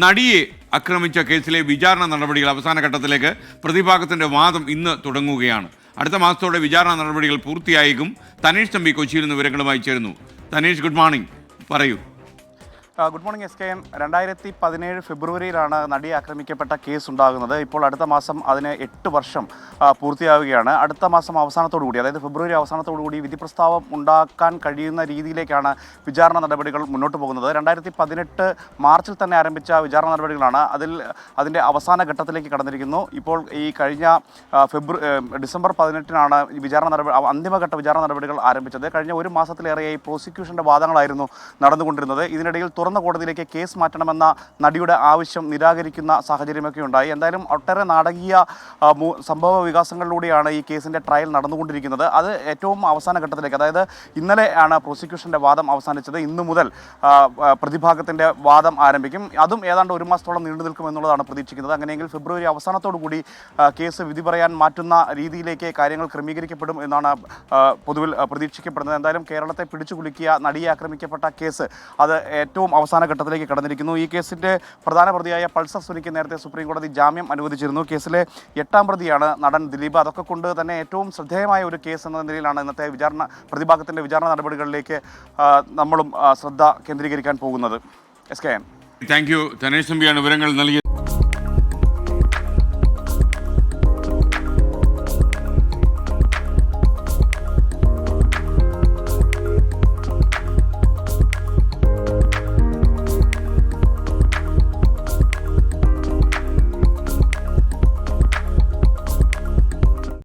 നടിയെ ആക്രമിച്ച കേസിലെ വിചാരണ നടപടികൾ അവസാന ഘട്ടത്തിലേക്ക് പ്രതിഭാഗത്തിന്റെ വാദം ഇന്ന് തുടങ്ങുകയാണ്. അടുത്ത മാസത്തോടെ വിചാരണ നടപടികൾ പൂർത്തിയായേക്കും. തനീഷ് തമ്പി കൊച്ചിയിൽ നിന്ന് വിവരങ്ങളുമായി ചേരുന്നു. തനീഷ്, ഗുഡ് മോർണിംഗ്, പറയൂ. Good morning S K N. 2017 ഫെബ്രുവരിയിലാണ് നടിയെ ആക്രമിക്കപ്പെട്ട കേസ് ഉണ്ടാകുന്നത്. ഇപ്പോൾ അടുത്ത മാസം അതിന് 8 വർഷം പൂർത്തിയാവുകയാണ്. അടുത്ത മാസം അവസാനത്തോടുകൂടി, അതായത് ഫെബ്രുവരി അവസാനത്തോടുകൂടി വിധി പ്രസ്താവം ഉണ്ടാക്കാൻ കഴിയുന്ന രീതിയിലേക്കാണ് വിചാരണ നടപടികൾ മുന്നോട്ട് പോകുന്നത്. 2018 മാർച്ചിൽ തന്നെ ആരംഭിച്ച വിചാരണ നടപടികളാണ് അതിൻ്റെ അവസാന ഘട്ടത്തിലേക്ക് കടന്നിരിക്കുന്നു. ഇപ്പോൾ ഈ കഴിഞ്ഞ ഡിസംബർ 18-നാണ് അന്തിമഘട്ട വിചാരണ നടപടികൾ ആരംഭിച്ചത്. കഴിഞ്ഞ ഒരു മാസത്തിലേറെയായി പ്രോസിക്യൂഷൻ്റെ വാദങ്ങളായിരുന്നു നടന്നുകൊണ്ടിരുന്നത്. ഇതിനിടയിൽ തുറന്ന കോടതിയിലേക്ക് കേസ് മാറ്റണമെന്ന നടിയുടെ ആവശ്യം നിരാകരിക്കുന്ന സാഹചര്യമൊക്കെ ഉണ്ടായി. എന്തായാലും ഒട്ടേറെ നാടകീയ സംഭവ വികാസങ്ങളിലൂടെയാണ് ഈ കേസിൻ്റെ ട്രയൽ നടന്നുകൊണ്ടിരിക്കുന്നത്. അത് ഏറ്റവും അവസാന ഘട്ടത്തിലേക്ക്, അതായത് ഇന്നലെ ആണ് പ്രോസിക്യൂഷൻ്റെ വാദം അവസാനിച്ചത്. ഇന്നു മുതൽ പ്രതിഭാഗത്തിൻ്റെ വാദം ആരംഭിക്കും. അതും ഏതാണ്ട് ഒരു മാസത്തോളം നീണ്ടു നിൽക്കുമെന്നുള്ളതാണ് പ്രതീക്ഷിക്കുന്നത്. അങ്ങനെയെങ്കിൽ ഫെബ്രുവരി അവസാനത്തോടുകൂടി കേസ് വിധി പറയാൻ മാറ്റുന്ന രീതിയിലേക്ക് കാര്യങ്ങൾ ക്രമീകരിക്കപ്പെടും എന്നാണ് പൊതുവിൽ പ്രതീക്ഷിക്കപ്പെടുന്നത്. എന്തായാലും കേരളത്തെ പിടിച്ചുകുലുക്കിയ നടിയെ ആക്രമിക്കപ്പെട്ട കേസ് അത് ഏറ്റവും അവസാന ഘട്ടത്തിലേക്ക് കടന്നിരിക്കുന്നു. ഈ കേസിൻ്റെ പ്രധാന പ്രതിയായ പൾസർ സുനിക്ക് നേരത്തെ സുപ്രീം കോടതി ജാമ്യം അനുവദിച്ചിരുന്നു. കേസിലെ 8ാം പ്രതിയാണ് നടൻ ദിലീപ്. അതൊക്കെ കൊണ്ട് തന്നെ ഏറ്റവും ശ്രദ്ധേയമായ ഒരു കേസ് എന്ന നിലയിലാണ് ഇന്നത്തെ പ്രതിഭാഗത്തിൻ്റെ വിചാരണ നടപടികളിലേക്ക് നമ്മളും ശ്രദ്ധ കേന്ദ്രീകരിക്കാൻ പോകുന്നത്. S K N. Thank you. Tanish തമ്പിയാണ് വിവരങ്ങൾ നൽകിയത്.